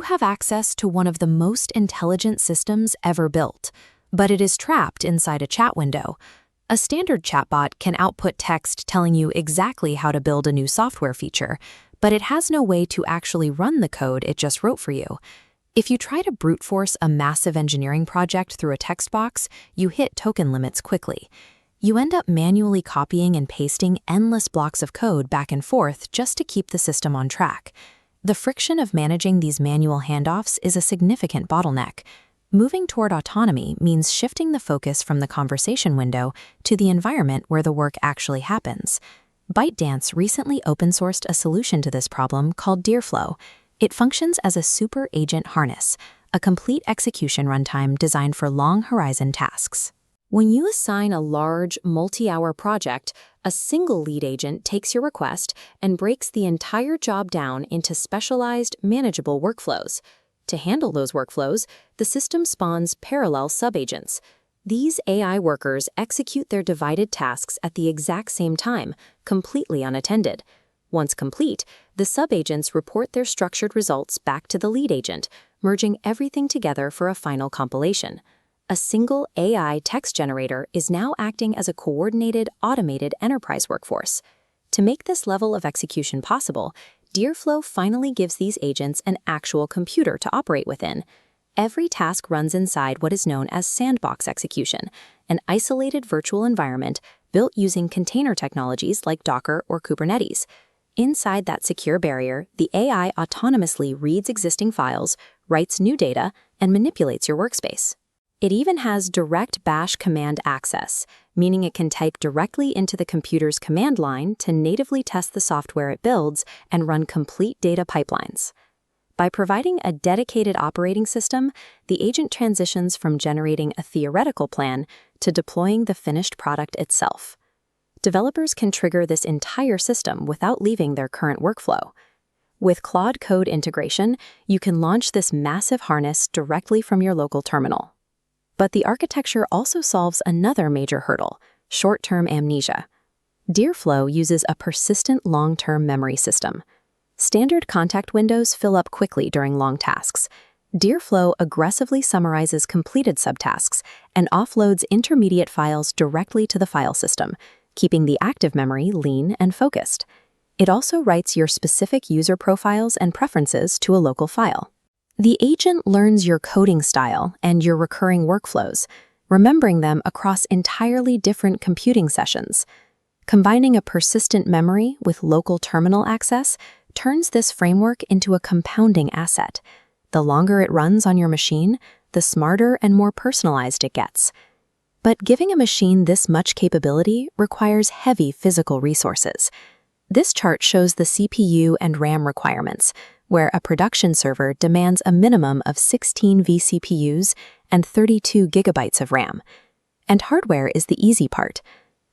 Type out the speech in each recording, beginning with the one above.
have access to one of the most intelligent systems ever built, but it is trapped inside a chat window. A standard chatbot can output text telling you exactly how to build a new software feature, but it has no way to actually run the code it just wrote for you. If you try to brute force a massive engineering project through a text box, you hit token limits quickly. You end up manually copying and pasting endless blocks of code back and forth just to keep the system on track. The friction of managing these manual handoffs is a significant bottleneck. Moving toward autonomy means shifting the focus from the conversation window to the environment where the work actually happens. ByteDance recently open-sourced a solution to this problem called DeerFlow. It functions as a super agent harness, a complete execution runtime designed for long-horizon tasks. When you assign a large, multi-hour project, a single lead agent takes your request and breaks the entire job down into specialized, manageable workflows. To handle those workflows, the system spawns parallel subagents. These AI workers execute their divided tasks at the exact same time, completely unattended. Once complete, the subagents report their structured results back to the lead agent, merging everything together for a final compilation. A single AI text generator is now acting as a coordinated, automated enterprise workforce. To make this level of execution possible, DeerFlow finally gives these agents an actual computer to operate within. Every task runs inside what is known as Sandbox execution, an isolated virtual environment built using container technologies like Docker or Kubernetes. Inside that secure barrier, the AI autonomously reads existing files, writes new data, and manipulates your workspace. It even has direct bash command access, meaning it can type directly into the computer's command line to natively test the software it builds and run complete data pipelines. By providing a dedicated operating system, the agent transitions from generating a theoretical plan to deploying the finished product itself. Developers can trigger this entire system without leaving their current workflow. With Claude Code integration, you can launch this massive harness directly from your local terminal. But the architecture also solves another major hurdle: short-term amnesia. DeerFlow uses a persistent long-term memory system. Standard contact windows fill up quickly during long tasks. DeerFlow aggressively summarizes completed subtasks and offloads intermediate files directly to the file system, keeping the active memory lean and focused. It also writes your specific user profiles and preferences to a local file. The agent learns your coding style and your recurring workflows, remembering them across entirely different computing sessions. Combining a persistent memory with local terminal access turns this framework into a compounding asset. The longer it runs on your machine, the smarter and more personalized it gets. But giving a machine this much capability requires heavy physical resources. This chart shows the CPU and RAM requirements, where a production server demands a minimum of 16 vCPUs and 32 gigabytes of RAM. And hardware is the easy part.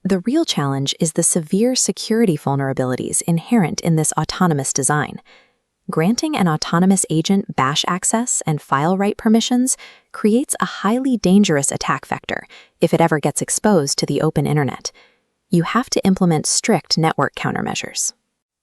The real challenge is the severe security vulnerabilities inherent in this autonomous design. Granting an autonomous agent bash access and file write permissions creates a highly dangerous attack vector if it ever gets exposed to the open internet. You have to implement strict network countermeasures.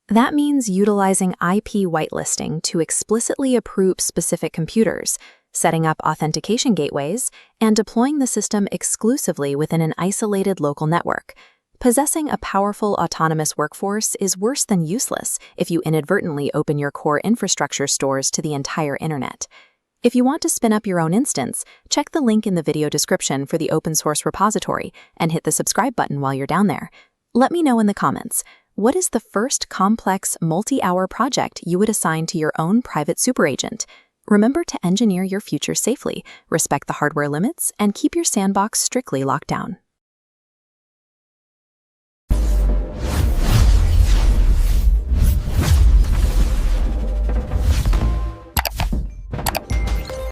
That means utilizing IP whitelisting to explicitly approve specific computers, setting up authentication gateways, and deploying the system exclusively within an isolated local network. Possessing a powerful autonomous workforce is worse than useless if you inadvertently open your core infrastructure stores to the entire internet. If you want to spin up your own instance, check the link in the video description for the open source repository and hit the subscribe button while you're down there. Let me know in the comments, what is the first complex multi-hour project you would assign to your own private superagent? Remember to engineer your future safely, respect the hardware limits, and keep your sandbox strictly locked down.